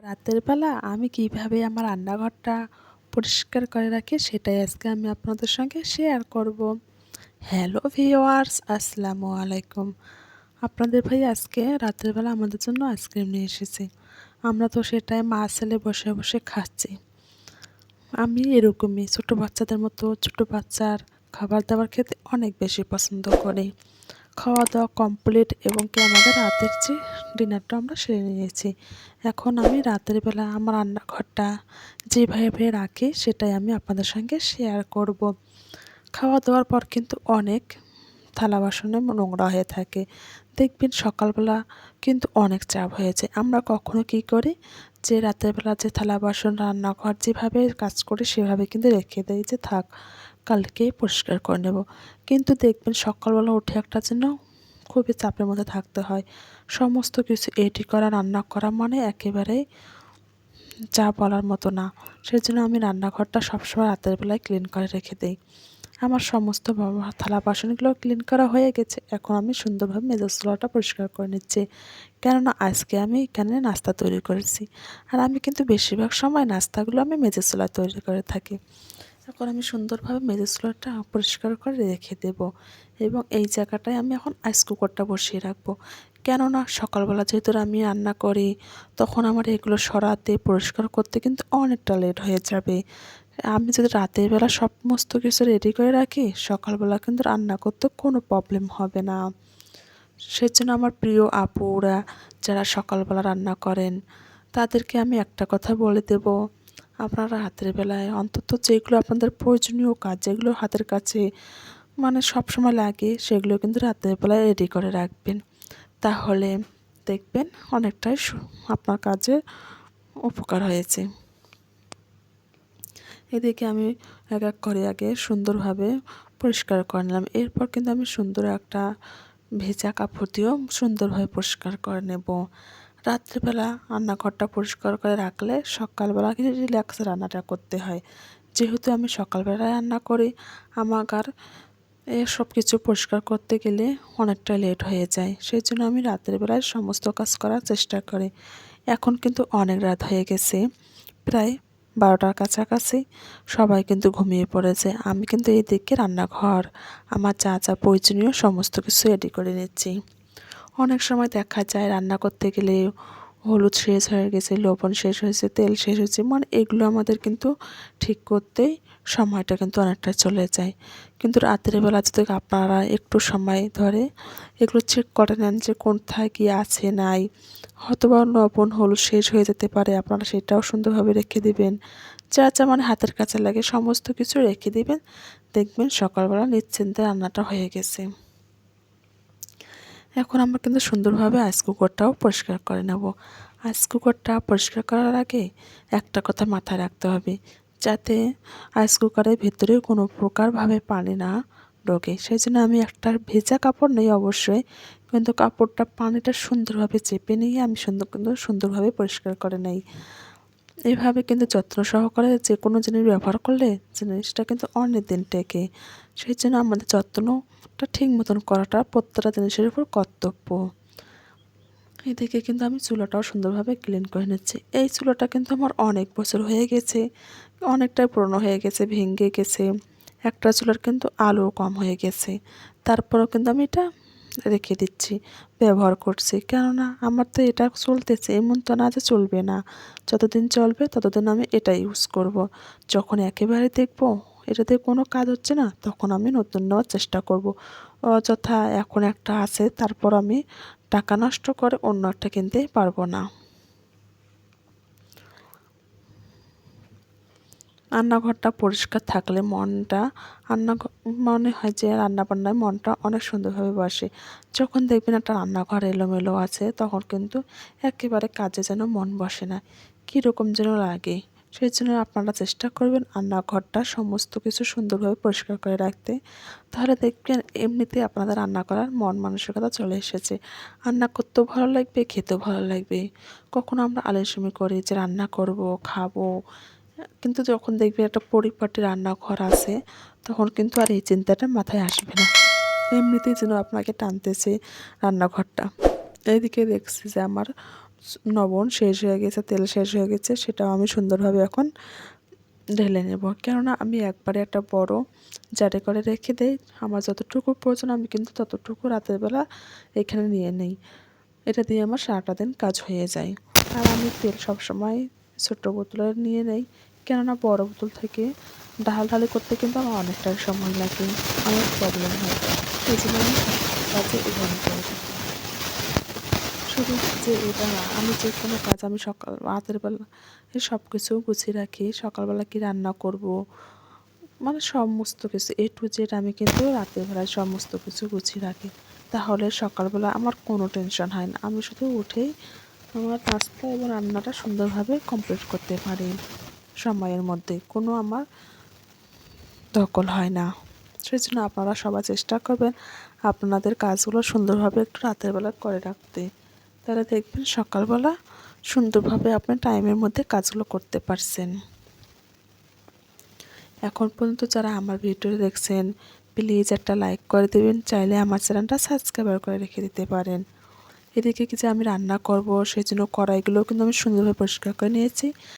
রাতের বেলা আমি কিভাবে আমার রান্নাঘরটা পরিষ্কার করে রাখি সেটাই আজকে আমি আপনাদের সঙ্গে শেয়ার করব। হ্যালো ভিউয়ার্স, আসসালামু আলাইকুম। আপনাদের ভাই আজকে রাতের বেলা আমাদের জন্য আইসক্রিম নিয়ে এসেছে। আমরা তো সেটাই মা ছেলে বসে বসে খাচ্ছি। আমি এরকমই ছোট বাচ্চাদের মতো ছোট বাচ্চার খাবার দাবার খেতে অনেক বেশি পছন্দ করি। খাওয়া দাওয়া কমপ্লিট এবং কি আমাদের রাতের যে ডিনারটা আমরা সেরে নিয়েছি। এখন আমি রাতের বেলা আমার রান্নাঘরটা যেভাবে রাখি সেটাই আমি আপনাদের সঙ্গে শেয়ার করব। খাওয়া দাওয়ার পর কিন্তু অনেক থালা বাসনে নোংরা হয়ে থাকে। দেখবেন সকালবেলা কিন্তু অনেক চাপ হয়েছে। আমরা কখনো কী করি যে রাতের বেলা যে থালা বাসন রান্নাঘর যেভাবে কাজ করি সেভাবে কিন্তু রেখে দেই যে থাক কালকেই পরিষ্কার করে নেব। কিন্তু দেখবেন সকালবেলা উঠে একটা যেন খুবই চাপের মধ্যে থাকতে হয়। সমস্ত কিছু এডি করা রান্না করা মানে একেবারেই যা বলার মতো না। সেজন্য আমি রান্নাঘরটা সবসময় রাতের বেলায় ক্লিন করে রেখে দেই। আমার সমস্ত থালা বাসনগুলো ক্লিন করা হয়ে গেছে। এখন আমি সুন্দরভাবে মেজের চুলাটা পরিষ্কার করে নিচ্ছি। কেননা আজকে আমি এখানে নাস্তা তৈরি করেছি। আর আমি কিন্তু বেশিরভাগ সময় নাস্তাগুলো আমি মেজের চুলায় তৈরি করে থাকি। এখন আমি সুন্দরভাবে মেজের চুলাটা পরিষ্কার করে রেখে দেব এবং এই জায়গাটায় আমি এখন আইস কুকারটা বসিয়ে রাখবো। কেননা সকালবেলা যেহেতু আমি রান্না করি তখন আমার এগুলো সরাতে পরিষ্কার করতে কিন্তু অনেকটা লেট হয়ে যাবে। আমি যদি রাতের বেলা সমস্ত কিছু রেডি করে রাখি সকালবেলা কিন্তু রান্না করতে কোনো প্রবলেম হবে না। সেজন্য আমার প্রিয় আপুরা যারা সকালবেলা রান্না করেন তাদেরকে আমি একটা কথা বলে দেব, আপনারা রাতের বেলায় অন্তত যেগুলো আপনাদের প্রয়োজনীয় কাজ যেগুলো হাতের কাছে মানে সবসময় লাগে সেগুলো কিন্তু রাতের বেলায় রেডি করে রাখবেন। তাহলে দেখবেন অনেকটাই আপনার কাজে উপকার হয়েছে। এদিকে আমি এক এক করে আগে সুন্দরভাবে পরিষ্কার করে নিলাম। এরপর কিন্তু আমি সুন্দর একটা ভেজা কাপড় দিয়েও সুন্দরভাবে পরিষ্কার করে নেব। রাত্রিবেলা রান্নাঘরটা পরিষ্কার করে রাখলে সকালবেলা কিন্তু রিল্যাক্সে রান্নাটা করতে হয়। যেহেতু আমি সকালবেলায় রান্না করি আমার এসব কিছু পরিষ্কার করতে গেলে অনেকটা লেট হয়ে যায়। সেই জন্য আমি রাতের বেলায় সমস্ত কাজ করার চেষ্টা করি। এখন কিন্তু অনেক রাত হয়ে গেছে, প্রায় 12টার কাছাকাছি। সবাই কিন্তু ঘুমিয়ে পড়েছে। আমি কিন্তু এইদিকে রান্নাঘর আমার যা যা প্রয়োজনীয় সমস্ত কিছু রেডি করে নিচ্ছি। অনেক সময় দেখা যায় রান্না করতে গেলে হলুদ শেষ হয়ে গেছে, লবণ শেষ হয়েছে, তেল শেষ হয়েছে, মানে এগুলো আমাদের কিন্তু ঠিক করতেই সময়টা কিন্তু অনেকটা চলে যায়। কিন্তু রাতের বেলা যদি আপনারা একটু সময় ধরে এগুলো চেক করে নেন যে কোথায় কী আছে নাই, হয়তোবা লবণ হলুদ শেষ হয়ে যেতে পারে, আপনারা সেটাও সুন্দরভাবে রেখে দিবেন। যা যা মানে হাতের কাছে লাগে সমস্ত কিছু রেখে দিবেন। দেখবেন সকালবেলা নিশ্চিন্তে রান্নাটা হয়ে গেছে। এখন আমরা কিন্তু সুন্দরভাবে আইস কুকারটাও পরিষ্কার করে নেব। আইস কুকারটা পরিষ্কার করার আগে একটা কথা মাথায় রাখতে হবে, যাতে আইস কুকারের ভেতরে কোনো প্রকারভাবে পানি না ঢোকে। সেই জন্য আমি একটা ভেজা কাপড় নেই অবশ্যই, কিন্তু কাপড়টা পানিটা সুন্দরভাবে চেপে নিয়ে আমি সুন্দরভাবে পরিষ্কার করে নেই। এভাবে কিন্তু যত্ন সহকারে যে কোনো জিনিস ব্যবহার করলে জিনিসটা কিন্তু অনেক দিন টেকে। সেই জন্য আমাদের যত্নটা ঠিক মতন করাটা প্রত্যেকটা জিনিসের উপর কর্তব্য। এদিকে কিন্তু আমি চুলাটাও সুন্দরভাবে ক্লিন করে নিচ্ছি। এই চুলাটা কিন্তু আমার অনেক বছর হয়ে গেছে, অনেকটাই পুরনো হয়ে গেছে, ভেঙে গেছে। একটা চুলার কিন্তু আলো কম হয়ে গেছে। তারপরেও কিন্তু আমি এটা রেখে দিচ্ছি, ব্যবহার করছি। কেননা আমার তো এটা চলতেছে, এমন তো না যে চলবে না। যতদিন চলবে ততদিন আমি এটা ইউজ করব। যখন একেবারে দেখব এটাতে কোনো কাজ হচ্ছে না তখন আমি নতুন নেওয়ার চেষ্টা করব। অযথা এখন একটা আছে তারপর আমি টাকা নষ্ট করে অন্য একটা কিনতে পারবো না। রান্নাঘরটা পরিষ্কার থাকলে মনটা মনে হয় যে রান্নাবান্নায় মনটা অনেক সুন্দরভাবে বসে। যখন দেখবেন একটা রান্নাঘর এলোমেলো আছে তখন কিন্তু একেবারে কাজে যেন মন বসে না, কীরকম যেন লাগে। সেই জন্য আপনারা চেষ্টা করবেন রান্নাঘরটা সমস্ত কিছু সুন্দরভাবে পরিষ্কার করে রাখতে। তাহলে দেখবেন এমনিতেই আপনাদের রান্না করার মন মানসিকতা চলে এসেছে। রান্না করতেও ভালো লাগবে, খেতেও ভালো লাগবে। কখনো আমরা আলসেমি করি যে রান্না করব, খাবো, কিন্তু যখন দেখবেন একটা পরিপাটি রান্নাঘর আছে তখন কিন্তু আর এই চিন্তাটা মাথায় আসবে না। এমনিতেই যেন আপনাকে টানতেছে রান্নাঘরটা। এইদিকে দেখছি যে আমার লবণ শেষ হয়ে গেছে, তেল শেষ হয়ে গেছে, সেটাও আমি সুন্দরভাবে এখন ঢেলে নেব। কেননা আমি একবারে একটা বড় জারে করে রেখে দেই, আমার যতটুকু প্রয়োজন আমি কিন্তু ততটুকু রাতের বেলা এখানে নিয়ে নেই। এটা দিয়ে আমার সারাটা দিন কাজ হয়ে যায়। আর আমি তেল সবসময় ছোট্ট বোতলে নিয়ে নেই, কেননা বড় বোতল থেকে ঢালাঢালি করতে কিন্তু আমার অনেকটা সময় লাগে, অনেক প্রবলেম হয়। এই জন্য আমি কাজে এভাবে করে থাকি। শুধু যে এটা না, আমি যে কোনো কাজ আমি রাতের বেলা সব কিছু গুছিয়ে রাখি। সকালবেলা কি রান্না করব, মানে সমস্ত কিছু A to Z আমি কিন্তু রাতের বেলায় সমস্ত কিছু গুছিয়ে রাখি। তাহলে সকালবেলা আমার কোনো টেনশন হয় না। আমি শুধু উঠেই আমার নাস্তা এবং রান্নাটা সুন্দরভাবে কমপ্লিট করতে পারি। সময়ের মধ্যে কোনো আমার ধকল হয় না। সেজন্য আপনারা সবাই চেষ্টা করবেন আপনাদের কাজগুলো সুন্দরভাবে একটু রাতের বেলা করে রাখতে। তাহলে দেখবেন সকালবেলা সুন্দরভাবে আপনি টাইমের মধ্যে কাজগুলো করতে পারছেন। এখন পর্যন্ত যারা আমার ভিডিও দেখছেন, প্লিজ একটা লাইক করে দেবেন। চাইলে আমার চ্যানেলটা সাবস্ক্রাইব করে রেখে দিতে পারেন। এদিকে কি যে আমি রান্না করব, সেই জন্য কড়াইগুলোও কিন্তু আমি সুন্দরভাবে পরিষ্কার করে নিয়েছি।